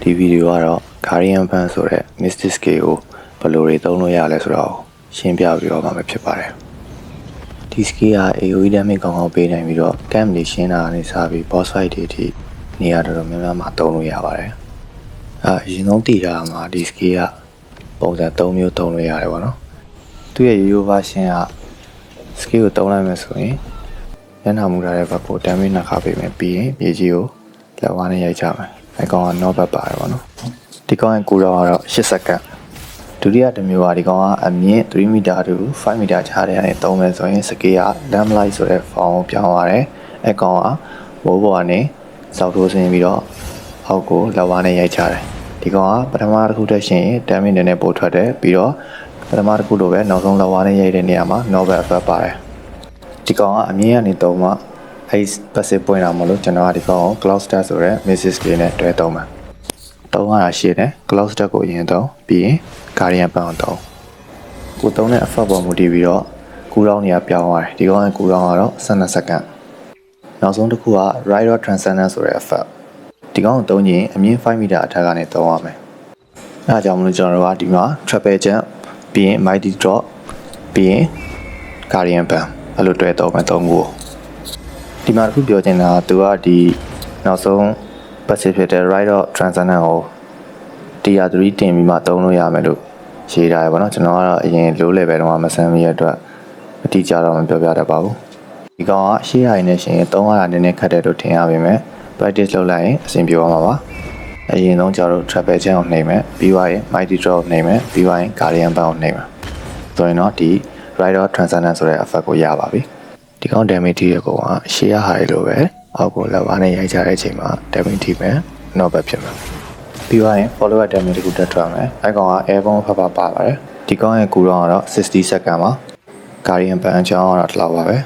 ဒီဗီဒီယိုကတော့ Guardian Ban ဆိုတဲ့ Mystic Skill ကိုဘယ်လိုတွေသုံးလို့ရလဲဆိုတော့ရှင်းပြပြီးတော့မှာဖြစ်ပါတယ်ဒီ skill က AoE damage ကောင်းကောင်းပေးနိုင်ပြီးတော့ camp တွေရှင်းတာကနေစပြီး boss fight တွေအထိနေရာတော်တော်များများမှာသုံးလို့ရပါတယ်အရင်ဆုံးတည်ထားမှာဒီ skill ကပုံစံ3မျိုးသုံးလို့ရတယ်ပေါ့နော်သူ့ရဲ့ ရိုးရိုး version က skill ကိုသုံးလိုက်မယ်ဆိုရင်ညနာမူထားတဲ့ဘက်ကို damage နှစ်ခါပေးမယ်ပြီးရင်မြေကြီးကိုလက်ဝါးနဲ့ရိုက်ချမယ်အဲကောင်က knock back ပါတယ်ပေါ့နော်ဒီကောင်ရဲ့ကူတော့ကတော့8စက္ကန့်ဒုတိယတစ်မျိုးကဒီကောင်ကအမြင့်3မီတာto 5မီတာခြားတဲ့အနေနဲ့သုံးမယ်ဆိုရင် skill က lamp light ဆိုတဲ့ form ကိုပြောင်းသွားတယ်အဲကောင်ကမိုးပေါ်ကနေစောက်ထိုးဆင်းပြီးတော့အောက်ကိုလက်ဝါးနဲ့ရိုက်ချတယ်ဒီကောင်ကပထမတစ်ခုတည်းရှင် damage နည်းနည်းပိုထွက်တယ်ပြီးတော့ပထမတစ်ခုလိုပဲနောက်ဆုံးလက်ဝါးနဲ့ရိုက်တဲ့နေရာမှာ knock back effect ပါတယ်ဒီကောင်ကအမြင့်ကနေသုံးမှအဲ passive point တာမလို့ကျွန်တော်ကဒီကောင်ကို cloud stat ဆိုတဲ့ Mystic Skill နဲ့တွဲသုံးမှာသုံးရတာရှိတယ် cloud stat ကိုအရင်သုံးပြီးရင် Guardian Ban သုံးကိုသုံးတဲ့ effect ပေါ်မူတည်ပြီးတော့ကူတောင်းနေရာပြောင်းသွားတယ်ဒီကောင်ရဲ့ကူတောင်းကတော့12စက္ကန့်နောက်ဆုံးတစ်ခုက Rider Transcendence ဆိုတဲ့ effect ဒီကောင်ကိုသုံးရင်အမြင့်5မီတာအထက်ကနေသုံးရမယ်အဲဒါကြောင့်မလို့ကျွန်တော်တို့ကဒီမှာ Triple Jump ပြီးရင် Mighty Drop ပြီးရင် Guardian Ban အဲ့လိုတွဲသုံးမယ်သုံးခုဒီမှာတစ်ခုပြောချင်တာကသူကဒီနောက်ဆုံး passive ဖြစ်တဲ့ Rider Transcendence ကိုTier 3တင်ပြီးမှသုံးလို့ရမယ်လို့ရေးထားရပါတော့ကျွန်တော်ကတော့အရင် low level တုန်းကမဆန်းမိရတဲ့အတွက်အတိအကျတော့မပြောပြတတ်ပါဘူးဒီကောင်ကရှေ့ရည်နဲ့ရှင်သုံးရတာနည်းနည်းခက်တယ်လို့ထင်ရပေမဲ့ practice လုပ်လိုက်ရင်အဆင်ပြေသွားမှာပါအရင်ဆုံးကျွန်တော်တို့ Triple Jump ကိုနှိပ်မယ်ပြီးသွားရင် Mighty Drop ကိုနှိပ်မယ်ပြီးသွားရင် Guardian Ban ကိုနှိပ်မယ်ဆိုရင်တော့ဒီ Rider Transcendence ဆိုတဲ့ effect ကိုရပါပြီဒီကောင် damage ထိတဲ့ကောင်ကရှေ့ရဟာလိုပဲအောက်ကိုလက်ဝါးနဲ့ရိုက်ချတဲ့အချိန်မှာ damage ထိမယ် knock back ဖြစ်မယ်ပြီးသွားရင် follow up damage တခုတက်ထွက်မယ်အဲကောင်က air bomb ဖတ်ပါပါတယ်ဒီကောင်ရဲ့ကူတော့ကတော့60စက္ကန့်ပါ Guardian Ban အကြောင်းကတော့ဒီလောက်ပါပဲ